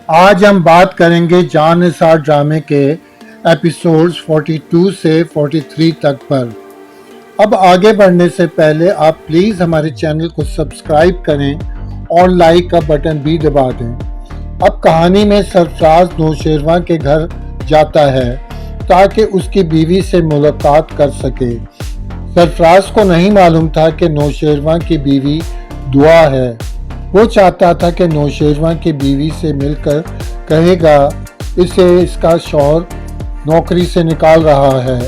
آج ہم بات کریں گے جان نثار ڈرامے کے ایپیسوڈز 42 سے 43 تک پر۔ اب آگے بڑھنے سے پہلے آپ پلیز ہمارے چینل کو سبسکرائب کریں اور لائک کا بٹن بھی دبا دیں۔ اب کہانی میں سرفراز نوشیروان کے گھر جاتا ہے تاکہ اس کی بیوی سے ملاقات کر سکے۔ سرفراز کو نہیں معلوم تھا کہ نوشیروان کی بیوی دعا ہے۔ وہ چاہتا تھا کہ نوشیروان کی بیوی سے مل کر کہے گا اسے اس کا شوہر نوکری سے نکال رہا ہے۔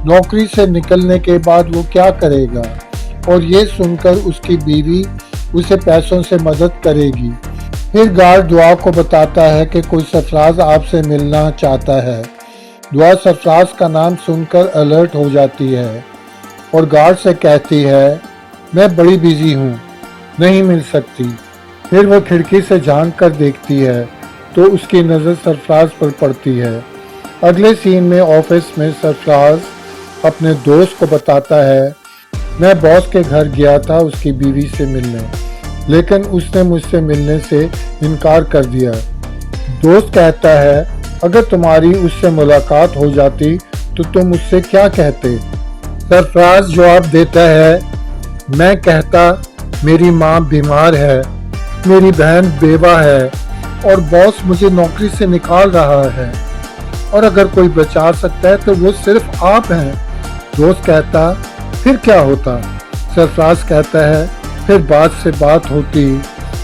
نوکری سے نکلنے کے بعد وہ کیا کرے گا، اور یہ سن کر اس کی بیوی اسے پیسوں سے مدد کرے گی۔ پھر گارڈ دعا کو بتاتا ہے کہ کوئی سرفراز آپ سے ملنا چاہتا ہے۔ دعا سرفراز کا نام سن کر الرٹ ہو جاتی ہے اور گارڈ سے کہتی ہے میں بڑی بیزی ہوں، نہیں مل سکتی۔ پھر وہ کھڑکی سے جھانک کر دیکھتی ہے تو اس کی نظر سرفراز پر پڑتی ہے۔ اگلے سین میں آفس میں سرفراز اپنے دوست کو بتاتا ہے میں باس کے گھر گیا تھا اس کی بیوی سے ملنے، لیکن اس نے مجھ سے ملنے سے انکار کر دیا۔ دوست کہتا ہے اگر تمہاری اس سے ملاقات ہو جاتی تو تم اس سے کیا کہتے؟ سرفراز جواب دیتا ہے میں کہتا میری ماں بیمار ہے، میری بہن بیوہ ہے اور باس مجھے نوکری سے نکال رہا ہے، اور اگر کوئی بچا سکتا ہے تو وہ صرف آپ ہیں۔ دوست کہتا پھر کیا ہوتا؟ سرفراز کہتا ہے پھر بات سے بات ہوتی،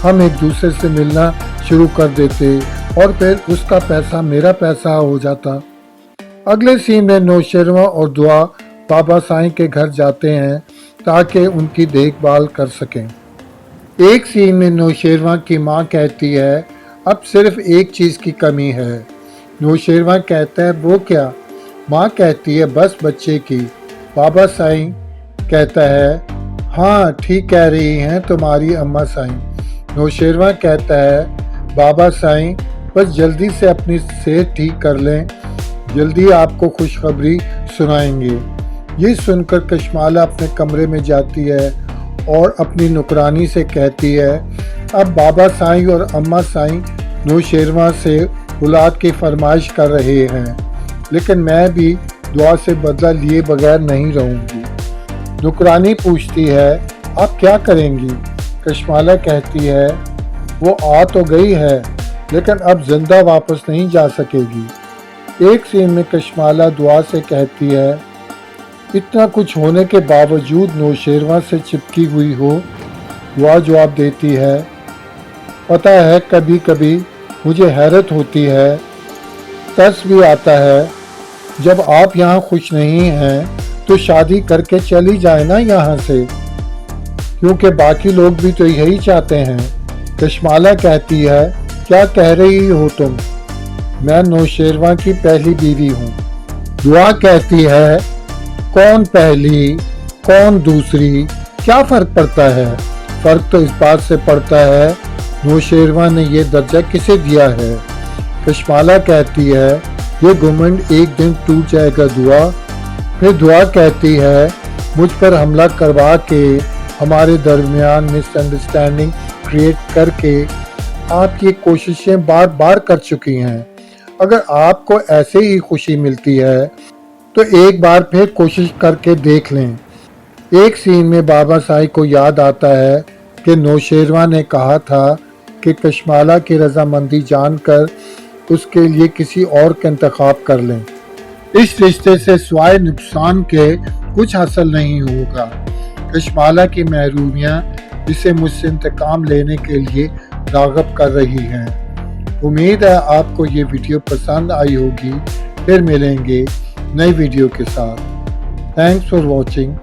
ہم ایک دوسرے سے ملنا شروع کر دیتے اور پھر اس کا پیسہ میرا پیسہ ہو جاتا۔ اگلے سین میں نوشیروان اور دعا بابا سائیں کے گھر جاتے ہیں تاکہ ان کی دیکھ بھال کر سکیں۔ ایک سین میں نوشیروان کی ماں کہتی ہے اب صرف ایک چیز کی کمی ہے۔ نوشیروان کہتا ہے وہ کیا؟ ماں کہتی ہے بس بچے کی۔ بابا سائیں کہتا ہے ہاں ٹھیک کہہ رہی ہیں تمہاری اماں سائیں۔ نوشیروان کہتا ہے بابا سائیں بس جلدی سے اپنی صحت ٹھیک کر لیں، جلدی آپ کو خوشخبری سنائیں گے۔ یہ سن کر کشمالہ اپنے کمرے میں جاتی ہے اور اپنی نوکرانی سے کہتی ہے اب بابا سائیں اور اماں سائیں نوشیروان سے اولاد کی فرمائش کر رہے ہیں، لیکن میں بھی دعا سے بدلہ لیے بغیر نہیں رہوں گی۔ نوکرانی پوچھتی ہے آپ کیا کریں گی؟ کشمالہ کہتی ہے وہ آ تو گئی ہے لیکن اب زندہ واپس نہیں جا سکے گی۔ ایک سین میں کشمالہ دعا سے کہتی ہے اتنا کچھ ہونے کے باوجود نوشیروان سے چپکی ہوئی ہو؟ دعا جواب دیتی ہے پتہ ہے کبھی کبھی مجھے حیرت ہوتی ہے، ترس بھی آتا ہے جب آپ یہاں خوش نہیں ہیں تو شادی کر کے چلی جائے نا یہاں سے، کیونکہ باقی لوگ بھی تو یہی چاہتے ہیں۔ کشمالہ کہتی ہے کیا کہہ رہی ہو تم؟ میں نوشیروان کی پہلی بیوی ہوں۔ دعا کہتی ہے کون پہلی کون دوسری، کیا فرق پڑتا ہے؟ فرق تو اس بات سے پڑتا ہے نوشیروان نے یہ درجہ کسے دیا ہے۔ کشمالہ کہتی ہے یہ گھمنڈ ایک دن ٹوٹ جائے گا دعا۔ پھر دعا کہتی ہے مجھ پر حملہ کروا کے ہمارے درمیان مس انڈرسٹینڈنگ کریٹ کر کے آپ یہ کوششیں بار بار کر چکی ہیں، اگر آپ کو ایسے ہی خوشی ملتی ہے تو ایک بار پھر کوشش کر کے دیکھ لیں۔ ایک سین میں بابا سائیں کو یاد آتا ہے کہ نوشیروان نے کہا تھا کہ کشمالہ کی رضامندی جان کر اس کے لیے کسی اور کا انتخاب کر لیں، اس رشتے سے سوائے نقصان کے کچھ حاصل نہیں ہوگا۔ کشمالہ کی محرومیاں اسے مجھ سے انتقام لینے کے لیے راغب کر رہی ہیں۔ امید ہے آپ کو یہ ویڈیو پسند آئی ہوگی، پھر ملیں گے نئی ویڈیو کے ساتھ۔ Thanks for watching.